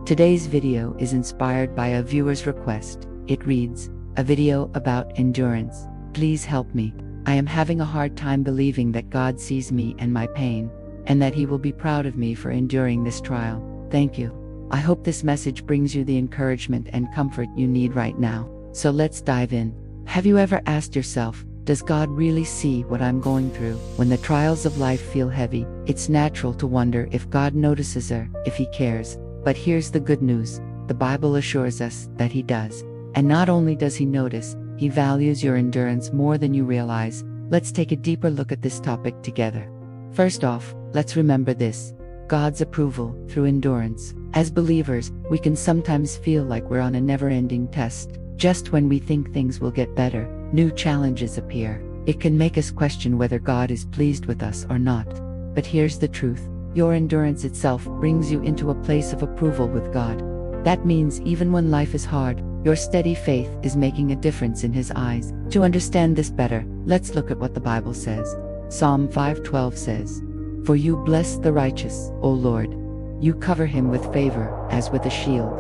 Today's video is inspired by a viewer's request. It reads, a video about endurance. Please help me. I am having a hard time believing that God sees me and my pain, and that He will be proud of me for enduring this trial. Thank you. I hope this message brings you the encouragement and comfort you need right now. So let's dive in. Have you ever asked yourself, does God really see what I'm going through? When the trials of life feel heavy, it's natural to wonder if God notices or if He cares. But here's the good news. The Bible assures us that He does. And not only does He notice, He values your endurance more than you realize. Let's take a deeper look at this topic together. First off, let's remember this: God's approval through endurance. As believers, we can sometimes feel like we're on a never-ending test. Just when we think things will get better, new challenges appear. It can make us question whether God is pleased with us or not. But here's the truth: your endurance itself brings you into a place of approval with God. That means even when life is hard, your steady faith is making a difference in His eyes. To understand this better, let's look at what the Bible says. Psalm 5:12 says, "For you bless the righteous, O Lord. You cover him with favor, as with a shield."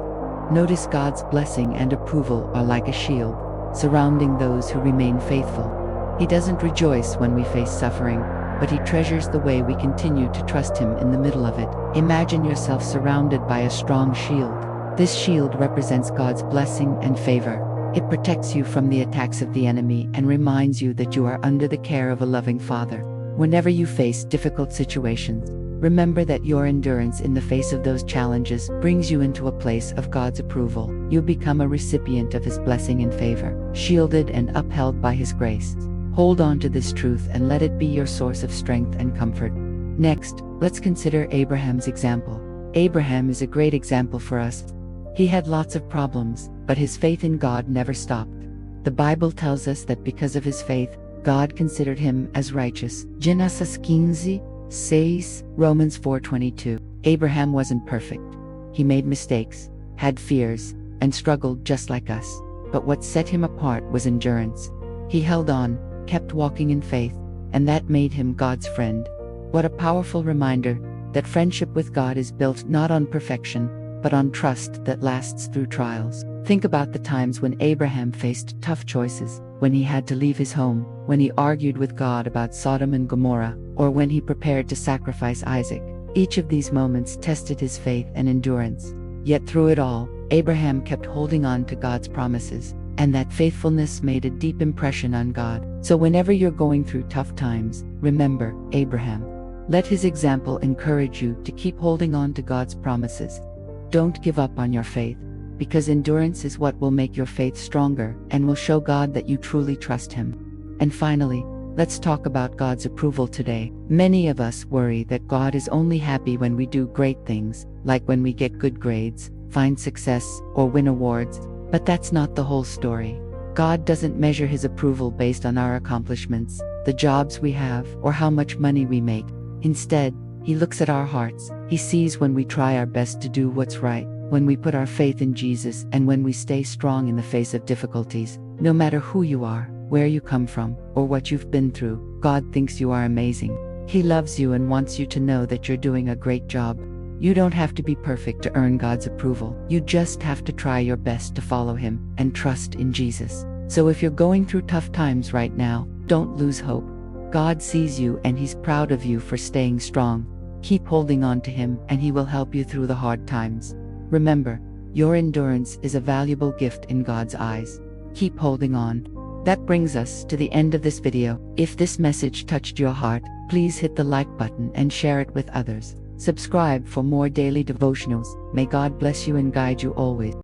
Notice God's blessing and approval are like a shield, surrounding those who remain faithful. He doesn't rejoice when we face suffering, but He treasures the way we continue to trust Him in the middle of it. Imagine yourself surrounded by a strong shield. This shield represents God's blessing and favor. It protects you from the attacks of the enemy and reminds you that you are under the care of a loving Father. Whenever you face difficult situations, remember that your endurance in the face of those challenges brings you into a place of God's approval. You become a recipient of His blessing and favor, shielded and upheld by His grace. Hold on to this truth and let it be your source of strength and comfort. Next, let's consider Abraham's example. Abraham is a great example for us. He had lots of problems, but his faith in God never stopped. The Bible tells us that because of his faith, God considered him as righteous. Genesis 15:6, Romans 4:22. Abraham wasn't perfect. He made mistakes, had fears, and struggled just like us. But what set him apart was endurance. He held on, kept walking in faith, and that made him God's friend. What a powerful reminder that friendship with God is built not on perfection, but on trust that lasts through trials. Think about the times when Abraham faced tough choices, when he had to leave his home, when he argued with God about Sodom and Gomorrah, or when he prepared to sacrifice Isaac. Each of these moments tested his faith and endurance. Yet through it all, Abraham kept holding on to God's promises, and that faithfulness made a deep impression on God. So whenever you're going through tough times, remember Abraham. Let his example encourage you to keep holding on to God's promises. Don't give up on your faith, because endurance is what will make your faith stronger and will show God that you truly trust Him. And finally, let's talk about God's approval today. Many of us worry that God is only happy when we do great things, like when we get good grades, find success, or win awards. But that's not the whole story. God doesn't measure His approval based on our accomplishments, the jobs we have, or how much money we make. Instead, He looks at our hearts. He sees when we try our best to do what's right, when we put our faith in Jesus, and when we stay strong in the face of difficulties. No matter who you are, where you come from, or what you've been through, God thinks you are amazing. He loves you and wants you to know that you're doing a great job. You don't have to be perfect to earn God's approval. You just have to try your best to follow Him and trust in Jesus. So if you're going through tough times right now, don't lose hope. God sees you and He's proud of you for staying strong. Keep holding on to Him and He will help you through the hard times. Remember, your endurance is a valuable gift in God's eyes. Keep holding on. That brings us to the end of this video. If this message touched your heart, please hit the like button and share it with others. Subscribe for more daily devotionals. May God bless you and guide you always.